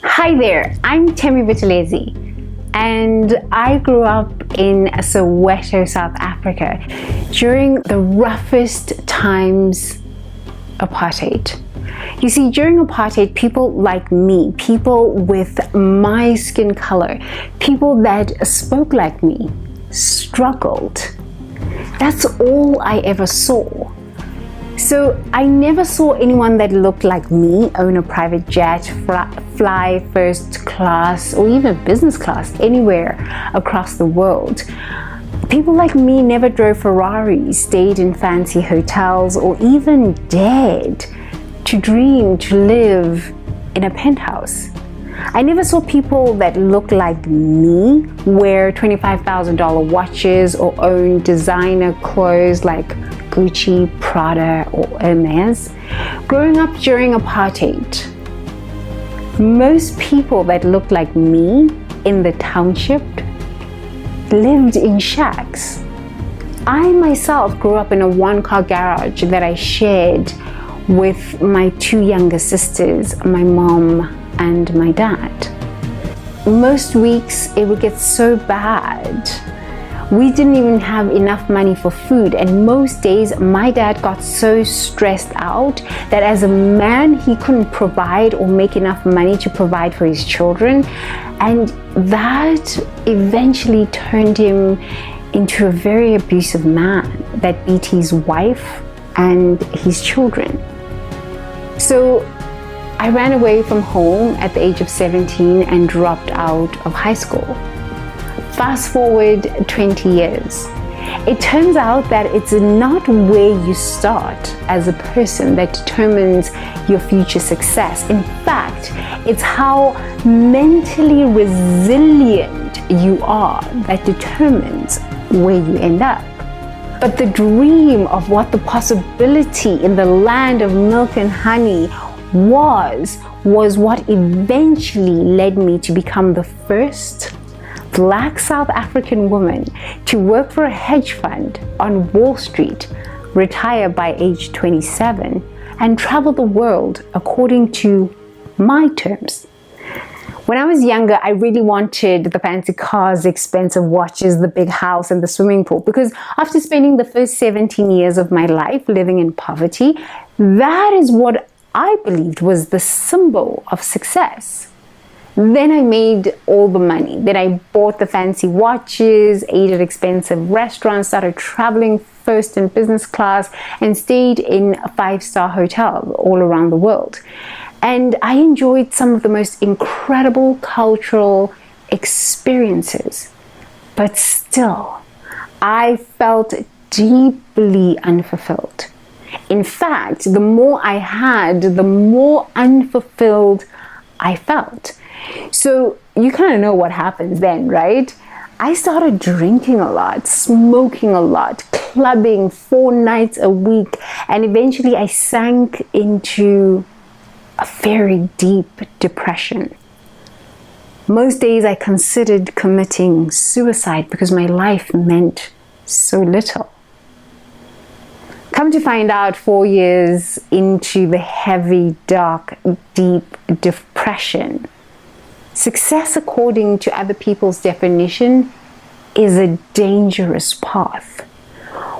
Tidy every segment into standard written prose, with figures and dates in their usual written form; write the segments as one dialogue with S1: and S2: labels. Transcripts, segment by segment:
S1: Hi there, I'm Temi Vitalezi, and I grew up in Soweto, South Africa during the roughest times apartheid. You see, during apartheid, people like me, people with my skin color, people that spoke like me, struggled. That's all I ever saw. So I never saw anyone that looked like me own a private jet, fly first class or even business class anywhere across the world. People like me never drove Ferraris, stayed in fancy hotels, or even dared to dream to live in a penthouse. I never saw people that looked like me wear $25,000 watches or own designer clothes like Gucci, Prada, or Hermes. Growing up during apartheid, most people that looked like me in the township lived in shacks. I myself grew up in a one-car garage that I shared with my two younger sisters, my mom and my dad. Most weeks it would get so bad we didn't even have enough money for food, and most days my dad got so stressed out that as a man he couldn't provide or make enough money to provide for his children, and that eventually turned him into a very abusive man that beat his wife and his children. So I ran away from home at the age of 17 and dropped out of high school. Fast forward 20 years. It turns out that it's not where you start as a person that determines your future success. In fact, it's how mentally resilient you are that determines where you end up. But the dream of what the possibility in the land of milk and honey was what eventually led me to become the first Black South African woman to work for a hedge fund on Wall Street, retire by age 27, and travel the world according to my terms. When I was younger, I really wanted the fancy cars, the expensive watches, the big house, and the swimming pool, because after spending the first 17 years of my life living in poverty, that is what I believed was the symbol of success. Then I made all the money. Then I bought the fancy watches, ate at expensive restaurants, started traveling first in business class, and stayed in a 5-star hotel all around the world. And I enjoyed some of the most incredible cultural experiences. But still, I felt deeply unfulfilled. In fact, the more I had, the more unfulfilled I felt. So you kind of know what happens then, right? I started drinking a lot, smoking a lot, clubbing 4 nights a week, and eventually I sank into a very deep depression. Most days I considered committing suicide because my life meant so little. Come to find out, 4 years into the heavy, dark, deep depression, success, according to other people's definition, is a dangerous path.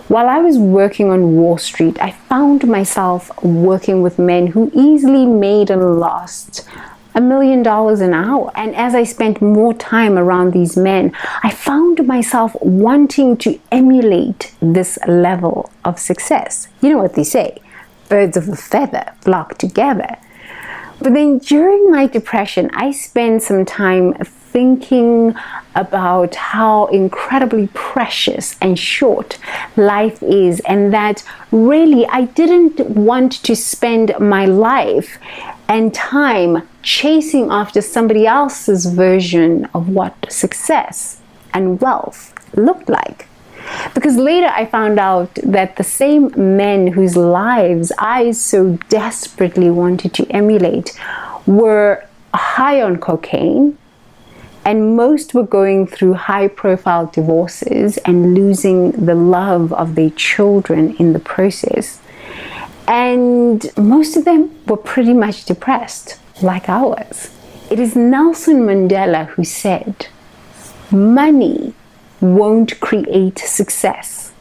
S1: While I was working on Wall Street, I found myself working with men who easily made and lost $1 million an hour. And as I spent more time around these men, I found myself wanting to emulate this level of success. You know what they say, birds of a feather flock together. But then during my depression, I spent some time thinking about how incredibly precious and short life is, and that really I didn't want to spend my life and time chasing after somebody else's version of what success and wealth looked like. Because later I found out that the same men whose lives I so desperately wanted to emulate were high on cocaine, and most were going through high-profile divorces and losing the love of their children in the process. And most of them were pretty much depressed, like I was. It is Nelson Mandela who said, "Money won't create success.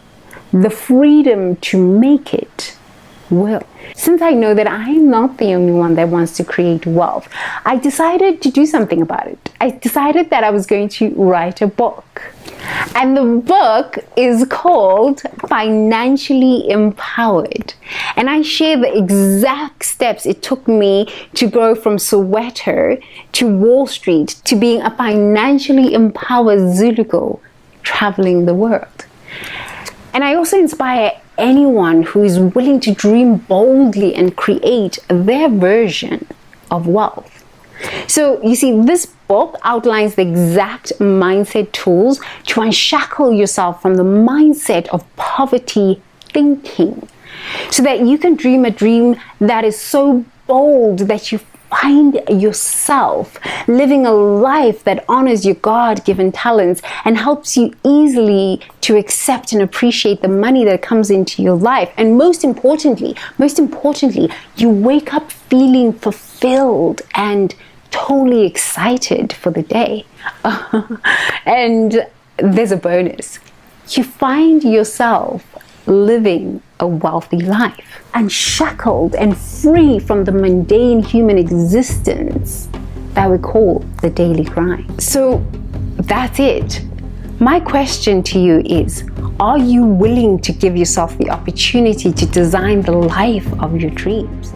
S1: The freedom to make it will." Since I know that I'm not the only one that wants to create wealth, I decided to do something about it. I decided that I was going to write a book. And the book is called Financially Empowered. And I share the exact steps it took me to go from Soweto to Wall Street to being a financially empowered Zulu girl traveling the world. And I also inspire anyone who is willing to dream boldly and create their version of wealth. So you see, this book outlines the exact mindset tools to unshackle yourself from the mindset of poverty thinking, so that you can dream a dream that is so bold that you find yourself living a life that honors your God-given talents and helps you easily to accept and appreciate the money that comes into your life. And most importantly, you wake up feeling fulfilled and totally excited for the day. And there's a bonus. You find yourself living a wealthy life, unshackled and free from the mundane human existence that we call the daily grind. So that's it. My question to you is, are you willing to give yourself the opportunity to design the life of your dreams?